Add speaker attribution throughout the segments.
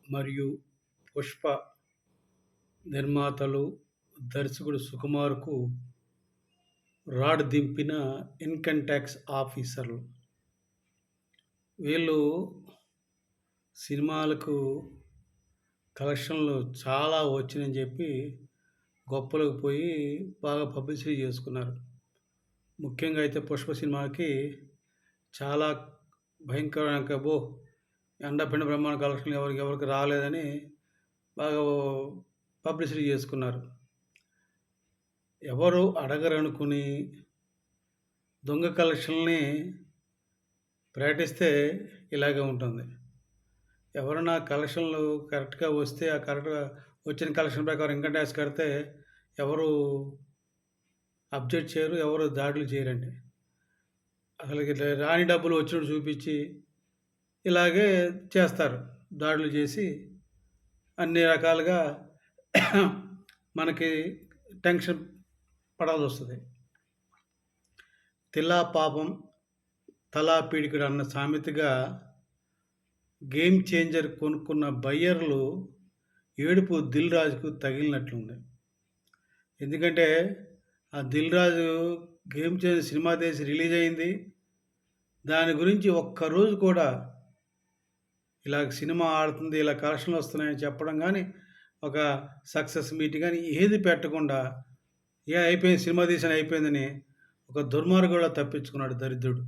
Speaker 1: మరియు 'పుష్ప' నిర్మాతలు, దర్శకుడు సుకుమార్‌కు రాడ్ దింపిన ఇన్‌కమ్ టాక్స్ ఆఫీసర్లు. వీళ్ళు సినిమాలకు కలెక్షన్‌లు చాలా వచ్చినాయని చెప్పి గొప్పలకు పోయి బాగా పబ్లిసిటీ చేసుకున్నారు. ముఖ్యంగా అయితే 'పుష్ప' సినిమాకి చాలా భయంకరమైన అబ్బో! అండపిండ బ్రహ్మాండ కలెక్షన్‌లు ఎవరికి రాలేదని బాగా పబ్లిసిటీ చేసుకున్నారు. ఎవరు అడగరనుకుని దొంగ కలెక్షన్‌లని ప్రకటిస్తే ఇలాగే ఉంటుంది. ఎవరైనా కలెక్షన్‌లు కరెక్ట్‌గా వస్తే ఆ కరెక్ట్‌గా వచ్చిన కలెక్షన్ ప్రకారం ఇన్‌కమ్ టాక్స్ కడితే ఎవరు అబ్జెక్ట్ చేయరు. ఎవరు దాడులు చేయరండి. అసలకి రాని డబ్బులు వచ్చినట్టు చూపించి ఇలాగే చేస్తారు. దాడులు చేసి అన్ని రకాలుగా మనకి టెన్షన్ పడాల్సొస్తది. తిల్లా పాపం తలా పీడికుడు అన్న సామెతగా గేమ్ చేంజర్ కొనుక్కున్న బయ్యర్లు ఏడుపు దిల్ రాజుకు తగిలినట్లుంది. ఎందుకంటే ఆ Dil Raju game changer cinema తీసి రిలీజ్ అయింది. దాని గురించి ఒక్కరోజు కూడా ఇలాగ సినిమా ఆడుతుంది, ఇలా కలెక్షన్లు వస్తున్నాయని చెప్పడం కానీ, ఒక సక్సెస్ మీట్ కానీ ఏది పెట్టకుండా అయిపోయింది సినిమా తీసాను అయిపోయిందని ఒక దుర్మార్గుడులా తప్పించుకున్నాడు దరిద్రుడు.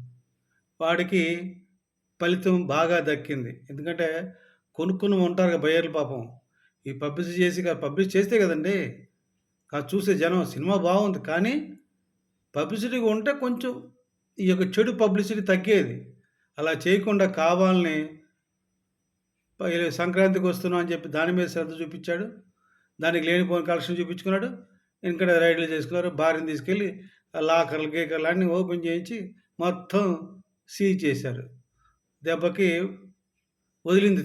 Speaker 1: వాడికి ఫలితం బాగా దక్కింది. ఎందుకంటే కొనుక్కుని ఉంటారుగా బయ్యర్లు పాపం. ఈ పబ్లిష్ చేస్తే కదండీ! చూసే జనం సినిమా బాగుంది. కానీ పబ్లిసిటీగా ఉంటే కొంచెం ఈ యొక్క చెడు పబ్లిసిటీ తగ్గేది. అలా చేయకుండా కావాలని సంక్రాంతికి వస్తున్నాం అని చెప్పి దాని మీద శ్రద్ధ చూపించాడు. దానికి లేనిపోని కలెక్షన్ చూపించుకున్నాడు. ఇక్కడ రైడ్లు చేసుకున్నారు. భార్యని తీసుకెళ్ళి లాకర్లు, గీకర్లు అన్నీ ఓపెన్ చేయించి మొత్తం సీజ్ చేశారు. దెబ్బకి వదిలింది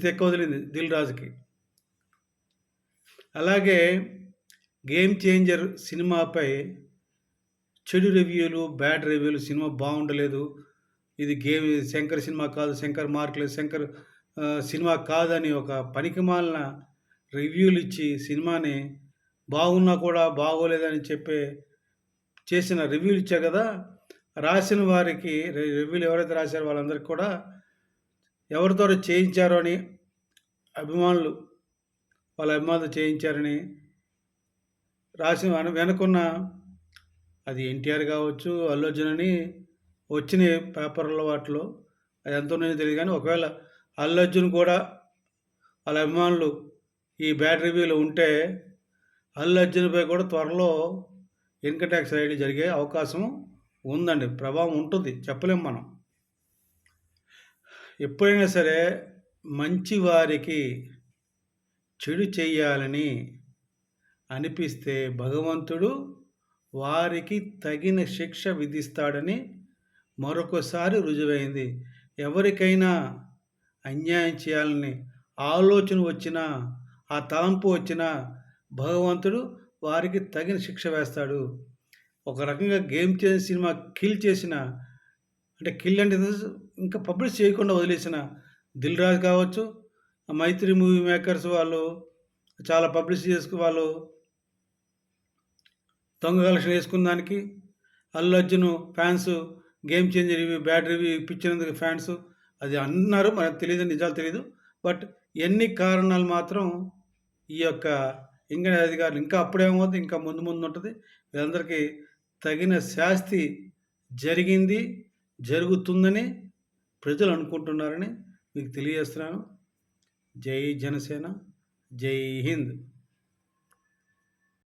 Speaker 1: దిల్ రాజుకి. అలాగే గేమ్ చేంజర్ సినిమాపై చెడు రివ్యూలు, బ్యాడ్ రివ్యూలు, సినిమా బాగుండలేదు, ఇది శంకర్ సినిమా కాదు, శంకర్ మార్కులేదు, శంకర్ సినిమా కాదని ఒక పనికిమాలిన రివ్యూలు ఇచ్చి సినిమాని బాగున్నా కూడా బాగోలేదని చేసిన రివ్యూలు ఇచ్చారు కదా, రాసిన వారికి రివ్యూలు ఎవరైతే రాశారో వాళ్ళందరికీ కూడా ఎవరితో చేయించారో అని వాళ్ళ అభిమానులు చేయించారని రాసిన వెనుకున్న అది ఎన్టీఆర్ కావచ్చు, అల్లు అర్జున్ అని వచ్చినాయి పేపర్లో వాటిలో. అది ఎంత ఉన్నాయో తెలియదు. కానీ ఒకవేళ అల్లు అర్జున్ కూడా వాళ్ళ అభిమానులు ఈ బ్యాడ్ రివ్యూలో ఉంటే అల్లు అర్జున్పై కూడా త్వరలో ఇన్కమ్ ట్యాక్స్ రైడ్లు జరిగే అవకాశం ఉందండి. ప్రభావం ఉంటుంది, చెప్పలేము మనం. ఎప్పుడైనా సరే మంచి వారికి చెడు చెయ్యాలని అనిపిస్తే భగవంతుడు వారికి తగిన శిక్ష విధిస్తాడని మరొకసారి రుజువైంది. ఎవరికైనా అన్యాయం చేయాలని ఆలోచన వచ్చినా, ఆ తలంపు వచ్చినా భగవంతుడు వారికి తగిన శిక్ష వేస్తాడు. ఒక రకంగా గేమ్ చేంజర్ సినిమా కిల్ అంటే ఇంకా పబ్లిష్ చేయకుండా వదిలేసిన దిల్ రాజు కావచ్చు, మైత్రి మూవీ మేకర్స్ వాళ్ళు చాలా పబ్లిసిటీ వాళ్ళు దొంగ కలెక్షన్ వేసుకున్న దానికి, Allu Arjun fans Game Changer review bad review ఇప్పించినందుకు ఫ్యాన్స్ అది అన్నారు, మనకు తెలియదు, నిజాలు తెలియదు. బట్ ఎన్ని కారణాలు మాత్రం ఈ యొక్క ఇంగ అధికారులు ఇంకా అప్పుడేమవుతుంది, ఇంకా ముందు ఉంటుంది. వీళ్ళందరికీ తగిన శాస్తి జరిగింది, జరుగుతుందని ప్రజలు అనుకుంటున్నారని మీకు తెలియజేస్తున్నాను. జై జనసేన, జై హింద్.